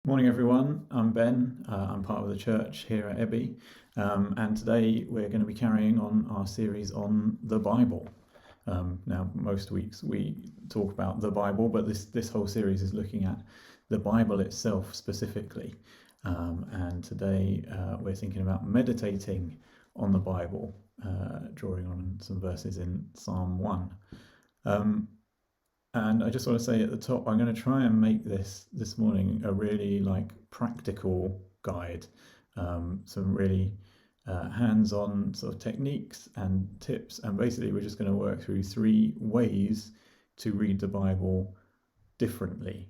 Morning, everyone. I'm Ben. I'm part of the church here at Ebby, and today we're going to be carrying on our series on the Bible. Now, most weeks we talk about the Bible, but this whole series is looking at the Bible itself specifically. And today we're thinking about meditating on the Bible, drawing on some verses in Psalm 1. And I just want to say at the top, I'm going to try and make this morning a really practical guide, some really hands-on sort of techniques and tips. And basically, we're just going to work through 3 ways to read the Bible differently.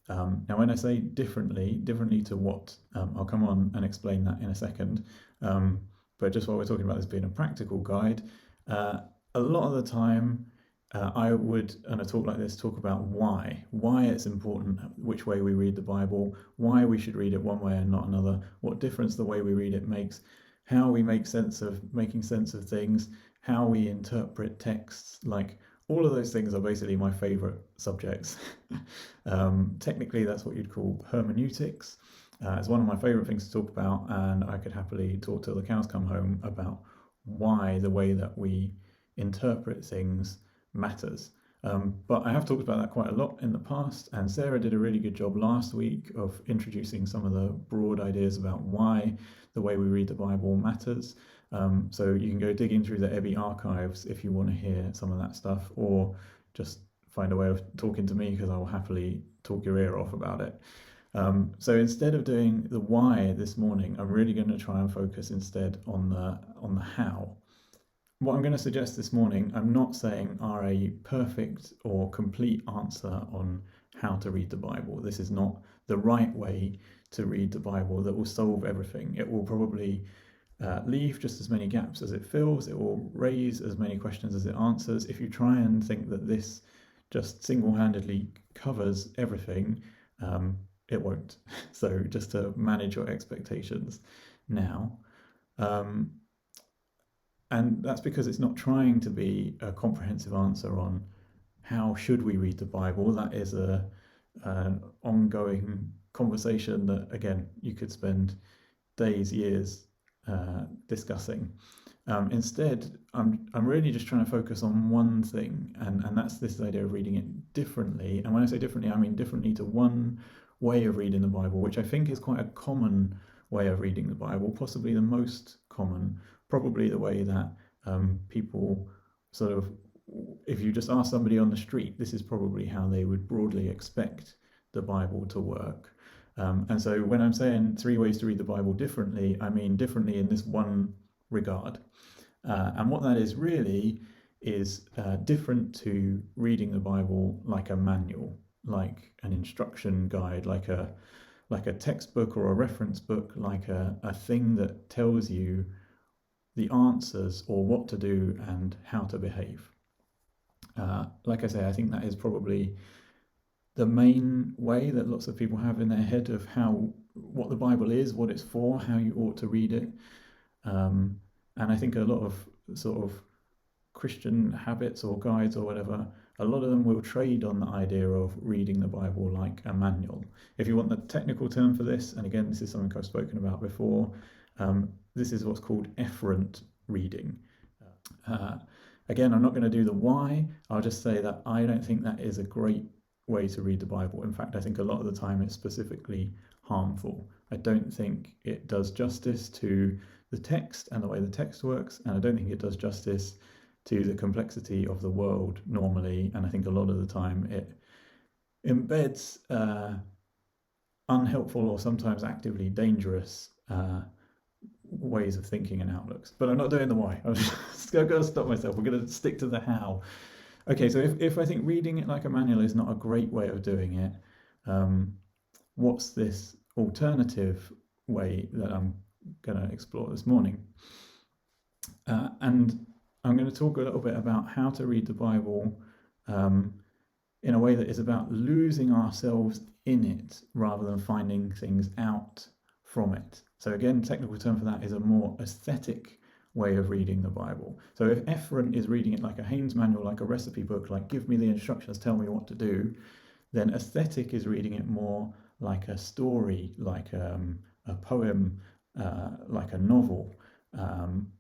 Now, when I say differently to what? I'll come on and explain that in a second. But just while we're talking about this being a practical guide, a lot of the time, I would, in a talk like this, talk about why it's important, which way we read the Bible, why we should read it one way and not another, what difference the way we read it makes, how we making sense of things, how we interpret texts. All of those things are basically my favorite subjects. Technically, that's what you'd call hermeneutics. It's one of my favorite things to talk about, and I could happily talk till the cows come home about why the way that we interpret things matters. But I have talked about that quite a lot in the past, and Sarah did a really good job last week of introducing some of the broad ideas about why the way we read the Bible matters. So you can go digging through the Ebby archives if you want to hear some of that stuff, or just find a way of talking to me, because I will happily talk your ear off about it. So instead of doing the why this morning, I'm really going to try and focus instead on the how. What I'm going to suggest this morning, I'm not saying are a perfect or complete answer on how to read the Bible. This is not the right way to read the Bible that will solve everything. It will probably leave just as many gaps as it fills. It will raise as many questions as it answers. If you try and think that this just single-handedly covers everything, it won't. So just to manage your expectations now. And that's because it's not trying to be a comprehensive answer on how should we read the Bible. That is an ongoing conversation that, again, you could spend days, years discussing. Instead, I'm really just trying to focus on one thing, and that's this idea of reading it differently. And when I say differently, I mean differently to one way of reading the Bible, which I think is quite a common way of reading the Bible, possibly the most common, probably the way that people sort of, if you just ask somebody on the street, this is probably how they would broadly expect the Bible to work. And so when I'm saying 3 ways to read the Bible differently, I mean differently in this one regard. And what that is really is different to reading the Bible like a manual, like an instruction guide, like a textbook or a reference book, like a thing that tells you the answers or what to do and how to behave. Like I say, I think that is probably the main way that lots of people have in their head of what the Bible is, what it's for, how you ought to read it. And I think a lot of sort of Christian habits or guides or whatever, a lot of them will trade on the idea of reading the Bible like a manual. If you want the technical term for this, and again, this is something I've spoken about before, this is what's called efferent reading. Again, I'm not going to do the why. I'll just say that I don't think that is a great way to read the Bible. In fact, I think a lot of the time it's specifically harmful. I don't think it does justice to the text and the way the text works, and I don't think it does justice to the complexity of the world normally, and I think a lot of the time it embeds unhelpful or sometimes actively dangerous ways of thinking and outlooks. But I'm not doing the why. I've got to stop myself. We're going to stick to the how. Okay, so if I think reading it like a manual is not a great way of doing it, what's this alternative way that I'm going to explore this morning? And I'm going to talk a little bit about how to read the Bible in a way that is about losing ourselves in it rather than finding things out from it. So again, technical term for that is a more aesthetic way of reading the Bible. So if efferent is reading it like a Haynes manual, like a recipe book, like give me the instructions, tell me what to do, then aesthetic is reading it more like a story, like a poem, like a novel, um,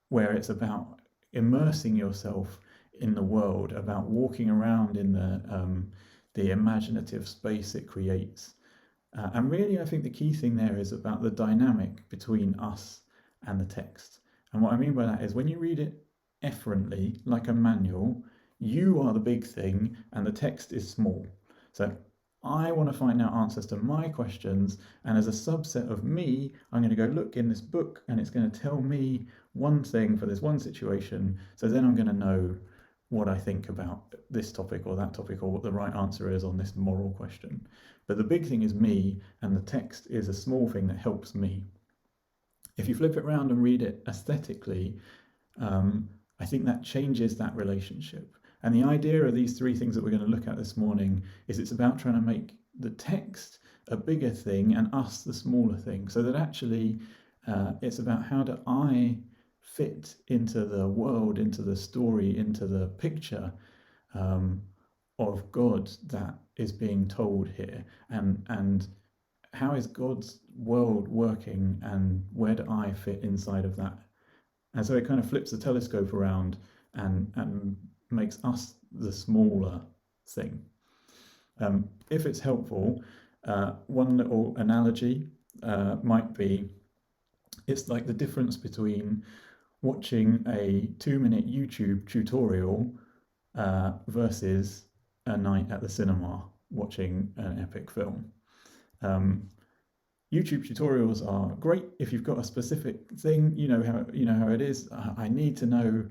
where it's about immersing yourself in the world, about walking around in the imaginative space it creates. And really, I think the key thing there is about the dynamic between us and the text. And what I mean by that is when you read it efferently, like a manual, you are the big thing and the text is small. So I want to find out answers to my questions, and as a subset of me, I'm going to go look in this book and it's going to tell me one thing for this one situation. So then I'm going to know what I think about this topic or that topic, or what the right answer is on this moral question. But the big thing is me, and the text is a small thing that helps me. If you flip it around and read it aesthetically, I think that changes that relationship. And the idea of these three things that we're going to look at this morning is it's about trying to make the text a bigger thing and us the smaller thing. So that actually it's about how do I fit into the world, into the story, into the picture um, of God that is being told here, and how is God's world working, and where do I fit inside of that? And so it kind of flips the telescope around and makes us the smaller thing. If it's helpful, one little analogy might be it's like the difference between watching a 2 minute YouTube tutorial versus a night at the cinema watching an epic film. YouTube tutorials are great if you've got a specific thing. You know how it is. I need to know,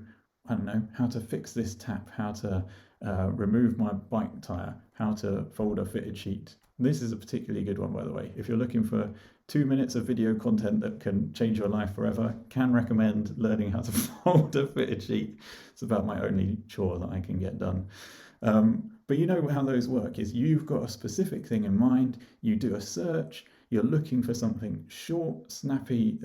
I don't know, how to fix this tap, how to remove my bike tire, how to fold a fitted sheet. This is a particularly good one, by the way. If you're looking for 2 minutes of video content that can change your life forever, can recommend learning how to fold a fitted sheet. It's about my only chore that I can get done. But you know how those work is you've got a specific thing in mind, you do a search, you're looking for something short, snappy,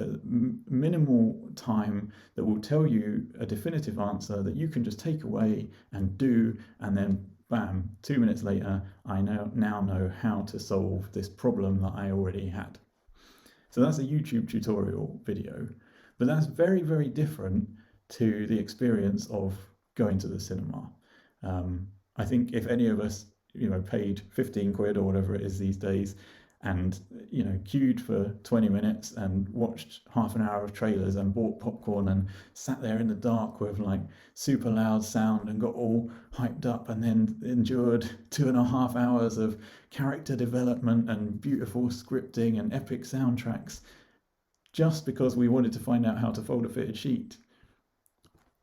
minimal time that will tell you a definitive answer that you can just take away and do, and then bam, 2 minutes later, I now know how to solve this problem that I already had. So that's a YouTube tutorial video, but that's very, very different to the experience of going to the cinema. I think if any of us, paid 15 quid or whatever it is these days, and queued for 20 minutes and watched half an hour of trailers and bought popcorn and sat there in the dark with like super loud sound and got all hyped up, and then endured 2.5 hours of character development and beautiful scripting and epic soundtracks just because we wanted to find out how to fold a fitted sheet.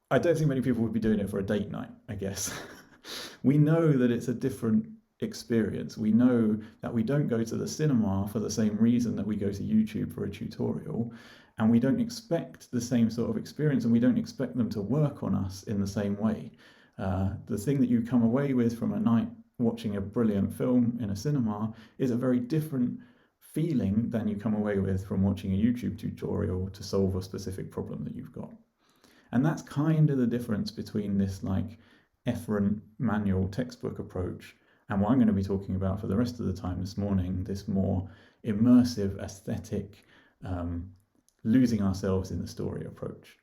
I don't think many people would be doing it for a date night, I guess. We know that it's a different experience. We know that we don't go to the cinema for the same reason that we go to YouTube for a tutorial, and we don't expect the same sort of experience, and we don't expect them to work on us in the same way. The thing that you come away with from a night watching a brilliant film in a cinema is a very different feeling than you come away with from watching a YouTube tutorial to solve a specific problem that you've got. And that's kind of the difference between this like efferent manual textbook approach and what I'm going to be talking about for the rest of the time this morning, this more immersive, aesthetic, losing ourselves in the story approach.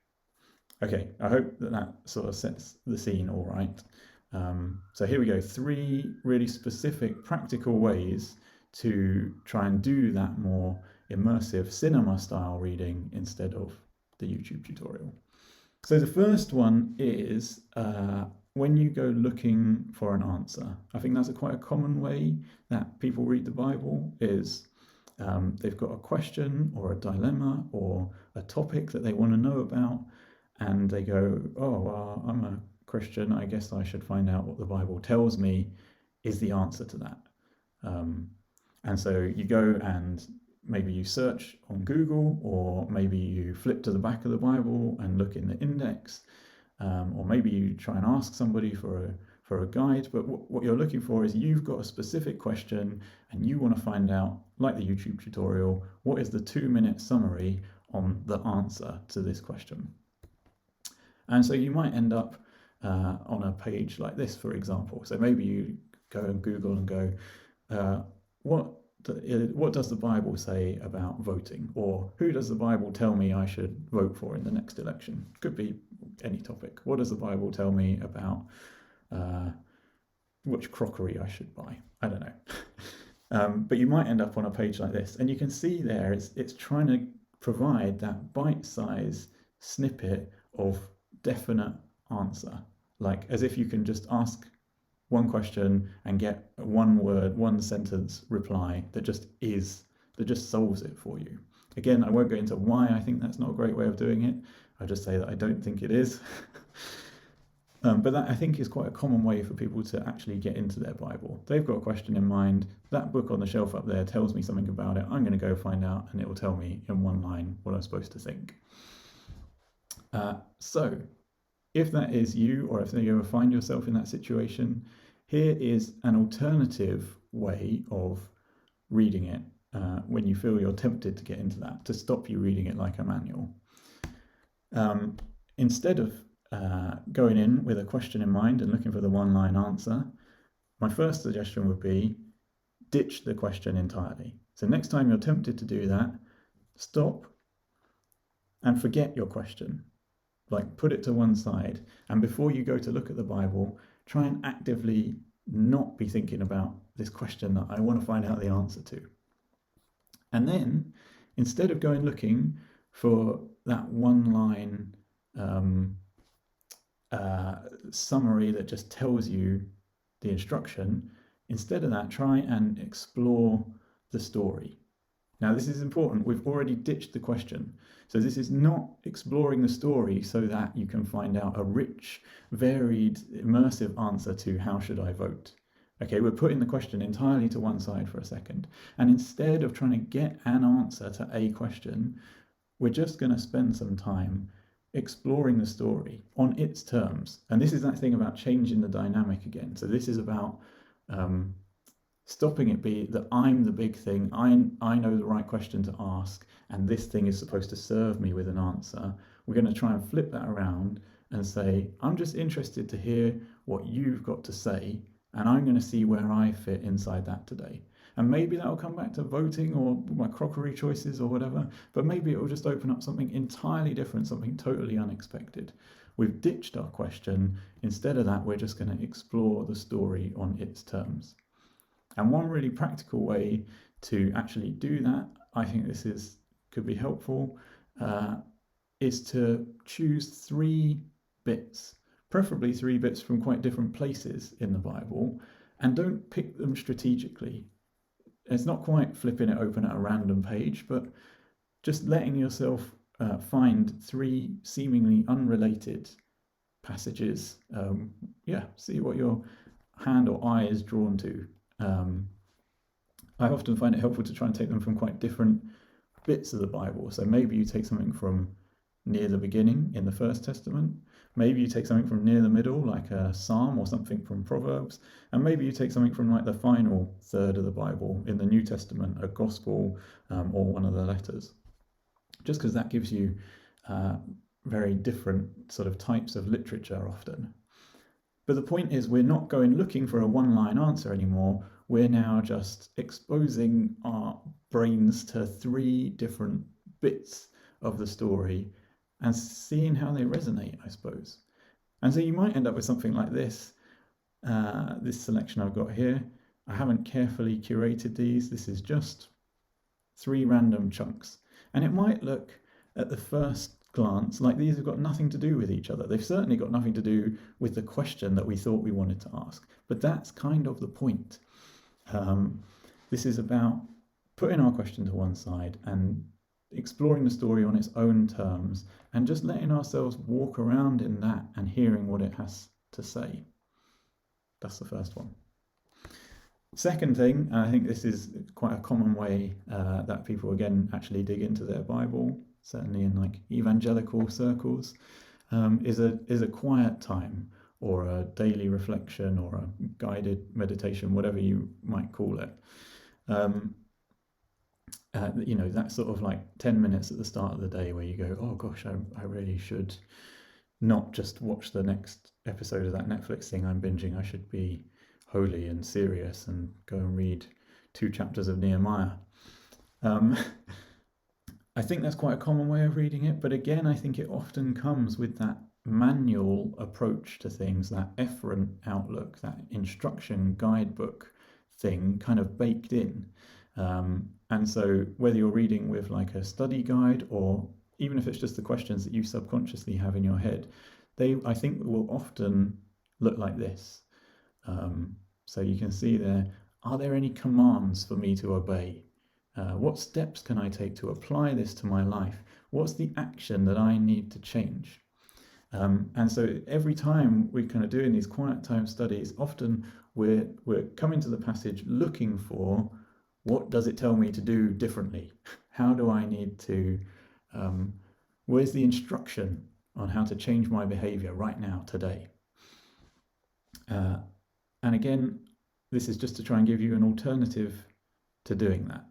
Okay, I hope that sort of sets the scene all right. So here we go, 3 really specific practical ways to try and do that more immersive cinema style reading instead of the YouTube tutorial. So the first one is when you go looking for an answer. I think that's quite a common way that people read the Bible is they've got a question or a dilemma or a topic that they want to know about, and they go, oh, well, I'm a Christian, I guess I should find out what the Bible tells me is the answer to that. And so you go and maybe you search on Google, or maybe you flip to the back of the Bible and look in the index, or maybe you try and ask somebody for a guide. But what you're looking for is you've got a specific question and you want to find out, like the YouTube tutorial, what is the 2-minute summary on the answer to this question. And so you might end up on a page like this, for example. So maybe you go and Google and go, what what does the Bible say about voting, or who does the Bible tell me I should vote for in the next election? Could be any topic. What does the Bible tell me about which crockery I should buy? I don't know. But you might end up on a page like this, and you can see there it's trying to provide that bite-sized snippet of definite answer, like as if you can just ask one question and get one word, one sentence reply that just solves it for you. Again, I won't go into why I think that's not a great way of doing it. I'll just say that I don't think it is. But that, I think, is quite a common way for people to actually get into their Bible. They've got a question in mind. That book on the shelf up there tells me something about it. I'm going to go find out, and it will tell me in one line what I'm supposed to think. So if that is you, or if you ever find yourself in that situation, here is an alternative way of reading it when you feel you're tempted to get into that, to stop you reading it like a manual. Instead of going in with a question in mind and looking for the one-line answer, my first suggestion would be ditch the question entirely. So next time you're tempted to do that, stop and forget your question. Like, put it to one side, and before you go to look at the Bible, try and actively not be thinking about this question that I want to find out the answer to. And then, instead of going looking for that one-line summary that just tells you the instruction, instead of that, try and explore the story. Now, this is important. We've already ditched the question. So this is not exploring the story so that you can find out a rich, varied, immersive answer to how should I vote. Okay, we're putting the question entirely to one side for a second. And instead of trying to get an answer to a question, we're just going to spend some time exploring the story on its terms. And this is that thing about changing the dynamic again. So this is about stopping it be that I'm the big thing, I know the right question to ask, and this thing is supposed to serve me with an answer. We're going to try and flip that around and say, I'm just interested to hear what you've got to say, and I'm going to see where I fit inside that today. And maybe that'll come back to voting or my crockery choices or whatever, but maybe it will just open up something entirely different, something totally unexpected. We've ditched our question. Instead of that, we're just going to explore the story on its terms. And one really practical way to actually do that, I think this could be helpful, is to choose 3 bits, preferably 3 bits from quite different places in the Bible, and don't pick them strategically. It's not quite flipping it open at a random page, but just letting yourself find 3 seemingly unrelated passages. See what your hand or eye is drawn to. I often find it helpful to try and take them from quite different bits of the Bible. So maybe you take something from near the beginning in the First Testament. Maybe you take something from near the middle, like a Psalm or something from Proverbs. And maybe you take something from like the final third of the Bible in the New Testament, a Gospel or one of the letters. Just because that gives you very different sort of types of literature often. But the point is, we're not going looking for a one-line answer anymore. We're now just exposing our brains to 3 different bits of the story and seeing how they resonate, I suppose. And so you might end up with something like this. This selection I've got here, I haven't carefully curated these. This is just 3 random chunks. And it might look at the first glance like these have got nothing to do with each other. They've certainly got nothing to do with the question that we thought we wanted to ask. But that's kind of the point. This is about putting our question to one side and exploring the story on its own terms and just letting ourselves walk around in that and hearing what it has to say. That's the first one. Second thing, and I think this is quite a common way that people again actually dig into their Bible, certainly in like evangelical circles, is a quiet time or a daily reflection or a guided meditation, whatever you might call it. That sort of like 10 minutes at the start of the day where you go, oh gosh, I really should not just watch the next episode of that Netflix thing I'm binging. I should be holy and serious and go and read 2 chapters of Nehemiah. Um, I think that's quite a common way of reading it, but again, I think it often comes with that manual approach to things, that efferent outlook, that instruction guidebook thing kind of baked in. And so whether you're reading with like a study guide, or even if it's just the questions that you subconsciously have in your head, they, I think, will often look like this. So you can see there, are there any commands for me to obey? What steps can I take to apply this to my life? What's the action that I need to change? And so every time we're kind of doing these quiet time studies, often we're coming to the passage looking for, what does it tell me to do differently? How do I need to, where's the instruction on how to change my behavior right now, today? And again, this is just to try and give you an alternative to doing that,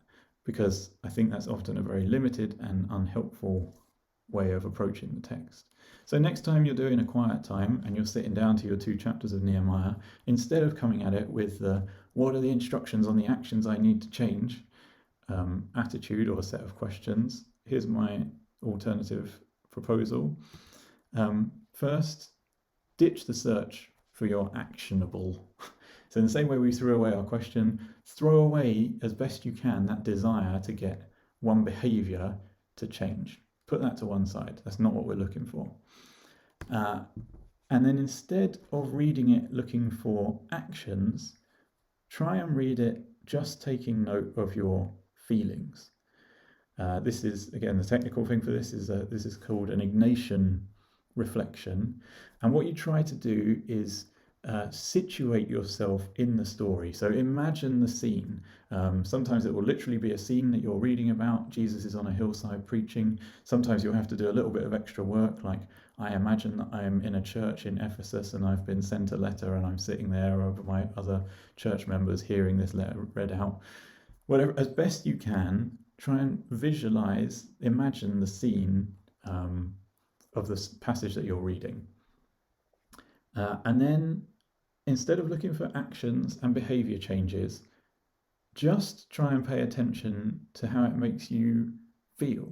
because I think that's often a very limited and unhelpful way of approaching the text. So next time you're doing a quiet time and you're sitting down to your 2 chapters of Nehemiah, instead of coming at it with what are the instructions on the actions I need to change, attitude or set of questions, here's my alternative proposal. First, ditch the search for your actionable. So in the same way we threw away our question, throw away as best you can that desire to get one behavior to change. Put that to one side. That's not what we're looking for. And then instead of reading it looking for actions, try and read it just taking note of your feelings. This is, again, the technical thing for this is called an Ignatian reflection. And what you try to do is situate yourself in the story. So imagine the scene. Sometimes it will literally be a scene that you're reading about. Jesus is on a hillside preaching. Sometimes you'll have to do a little bit of extra work, like I imagine that I am in a church in Ephesus and I've been sent a letter and I'm sitting there over my other church members hearing this letter read out. Whatever, as best you can, try and visualize, imagine the scene of this passage that you're reading. And then instead of looking for actions and behavior changes, just try and pay attention to how it makes you feel.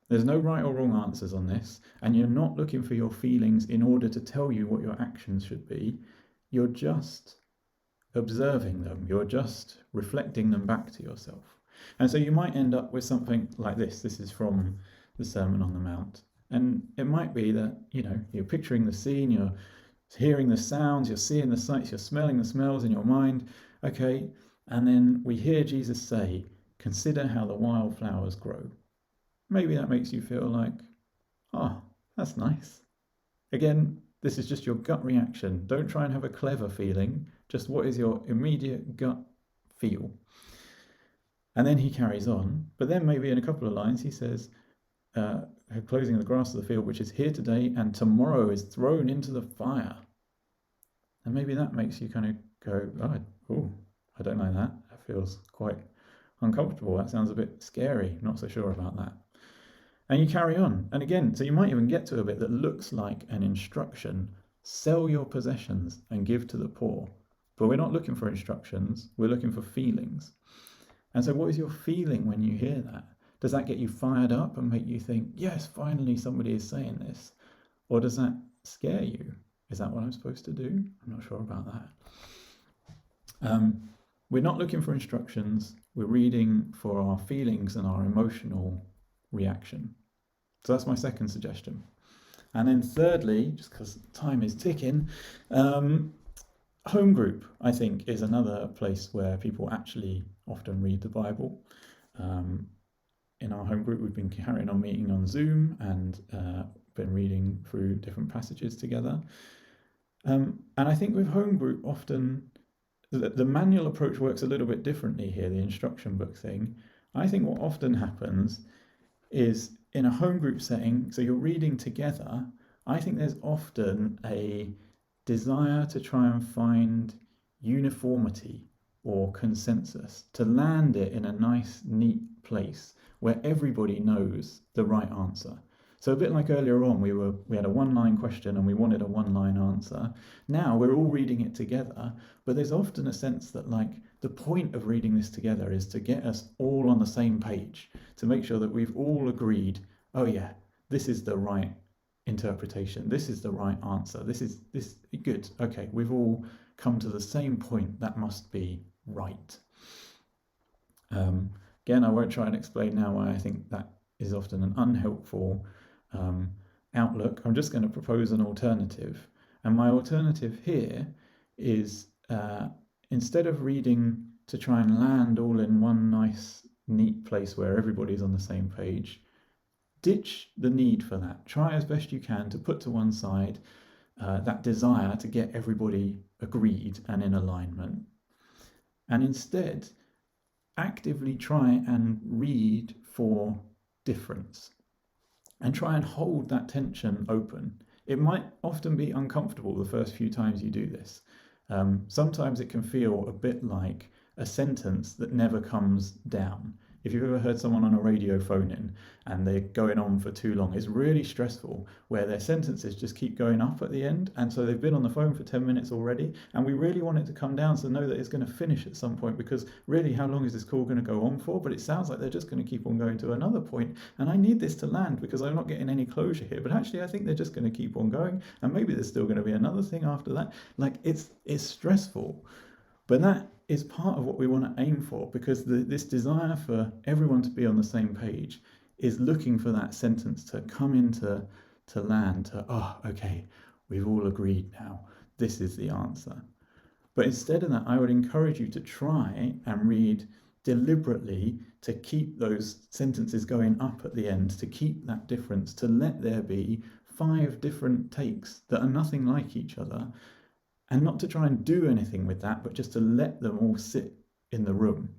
There's no right or wrong answers on this, and you're not looking for your feelings in order to tell you what your actions should be. You're just observing them. You're just reflecting them back to yourself. And so you might end up with something like this. This is from the Sermon on the Mount. And it might be that, you're picturing the scene, you're hearing the sounds, you're seeing the sights, you're smelling the smells in your mind. Okay, and then we hear Jesus say, consider how the wildflowers grow. Maybe that makes you feel like, oh, that's nice. Again, this is just your gut reaction. Don't try and have a clever feeling. Just what is your immediate gut feel? And then he carries on. But then maybe in a couple of lines he says, closing the grass of the field, which is here today and tomorrow is thrown into the fire. And maybe that makes you kind of go, oh, I don't like that. That feels quite uncomfortable. That sounds a bit scary. Not so sure about that. And you carry on. And again, so you might even get to a bit that looks like an instruction. Sell your possessions and give to the poor. But we're not looking for instructions. We're looking for feelings. And so what is your feeling when you hear that? Does that get you fired up and make you think, yes, finally somebody is saying this? Or does that scare you? Is that what I'm supposed to do? I'm not sure about that. We're not looking for instructions. We're reading for our feelings and our emotional reaction. So that's my second suggestion. And then thirdly, just because time is ticking, home group, I think, is another place where people actually often read the Bible. In our home group, we've been carrying on meeting on Zoom and been reading through different passages together. And I think with home group, often the manual approach works a little bit differently here, the instruction book thing. I think what often happens is in a home group setting, so you're reading together, I think there's often a desire to try and find uniformity or consensus, to land it in a nice, neat place where everybody knows the right answer. So a bit like earlier on, we had a one-line question and we wanted a one-line answer. Now we're all reading it together, but there's often a sense that like the point of reading this together is to get us all on the same page, to make sure that we've all agreed, oh yeah, this is the right interpretation, this is the right answer, this good. Okay, we've all come to the same point. That must be right. Um, Again, I won't try and explain now why I think that is often an unhelpful um, outlook. I'm just going to propose an alternative. And my alternative here is instead of reading to try and land all in one nice, neat place where everybody's on the same page, ditch the need for that. Try as best you can to put to one side that desire to get everybody agreed and in alignment. And instead, actively try and read for difference and try and hold that tension open. It might often be uncomfortable the first few times you do this. Sometimes it can feel a bit like a sentence that never comes down. If you've ever heard someone on a radio phone in and they're going on for too long, it's really stressful where their sentences just keep going up at the end. And so they've been on the phone for 10 minutes already. And we really want it to come down so know that it's going to finish at some point, because really, how long is this call going to go on for? But it sounds like they're just going to keep on going to another point. And I need this to land because I'm not getting any closure here. But actually, I think they're just going to keep on going. And maybe there's still going to be another thing after that. Like it's stressful. But that is part of what we want to aim for, because this desire for everyone to be on the same page is looking for that sentence to come into to land, to, oh, okay, we've all agreed now. This is the answer. But instead of that, I would encourage you to try and read deliberately, to keep those sentences going up at the end, to keep that difference, to let there be 5 different takes that are nothing like each other, and not to try and do anything with that, but just to let them all sit in the room.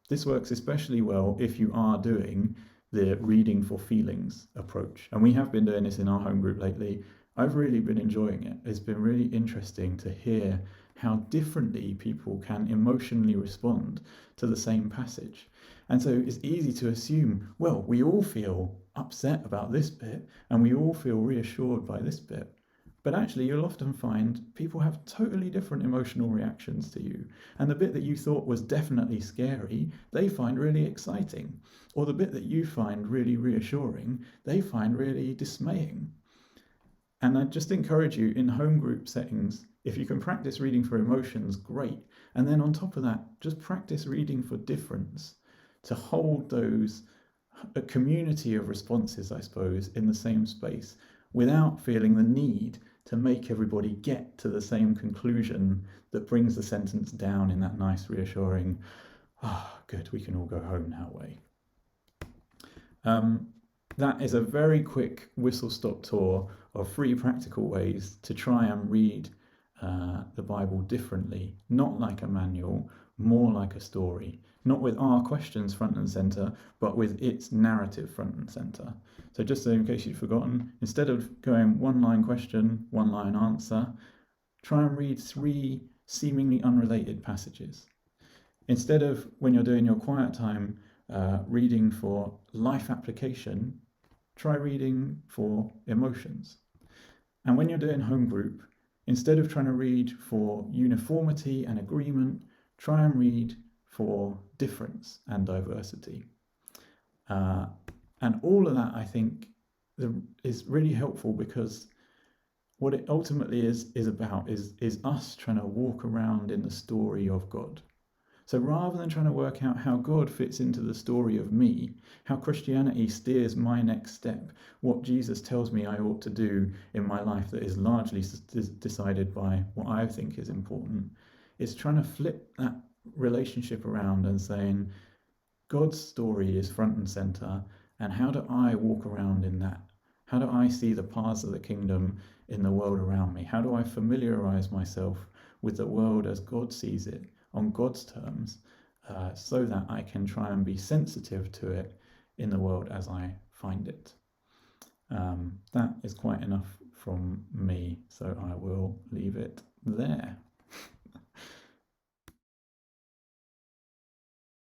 This works especially well if you are doing the reading for feelings approach. And we have been doing this in our home group lately. I've really been enjoying it. It's been really interesting to hear how differently people can emotionally respond to the same passage. And so it's easy to assume, well, we all feel upset about this bit and we all feel reassured by this bit. But actually, you'll often find people have totally different emotional reactions to you. And the bit that you thought was definitely scary, they find really exciting. Or the bit that you find really reassuring, they find really dismaying. And I just encourage you, in home group settings, if you can practice reading for emotions, great. And then on top of that, just practice reading for difference, to hold those, a community of responses, I suppose, in the same space, without feeling the need to make everybody get to the same conclusion that brings the sentence down in that nice, reassuring, good, we can all go home now way. That is a very quick whistle-stop tour of 3 practical ways to try and read the Bible differently, not like a manual, more like a story, not with our questions front and centre, but with its narrative front and centre. So just so in case you've forgotten, instead of going one-line question, one-line answer, try and read 3 seemingly unrelated passages. Instead of, when you're doing your quiet time, reading for life application, try reading for emotions. And when you're doing home group, instead of trying to read for uniformity and agreement, try and read for difference and diversity. And all of that, I think, is really helpful, because what it ultimately is about is us trying to walk around in the story of God. So rather than trying to work out how God fits into the story of me, how Christianity steers my next step, what Jesus tells me I ought to do in my life that is largely decided by what I think is important, it's trying to flip that relationship around and saying, God's story is front and center, and how do I walk around in that? How do I see the paths of the kingdom in the world around me? How do I familiarize myself with the world as God sees it, on God's terms, so that I can try and be sensitive to it in the world as I find it? That is quite enough from me, so I will leave it there.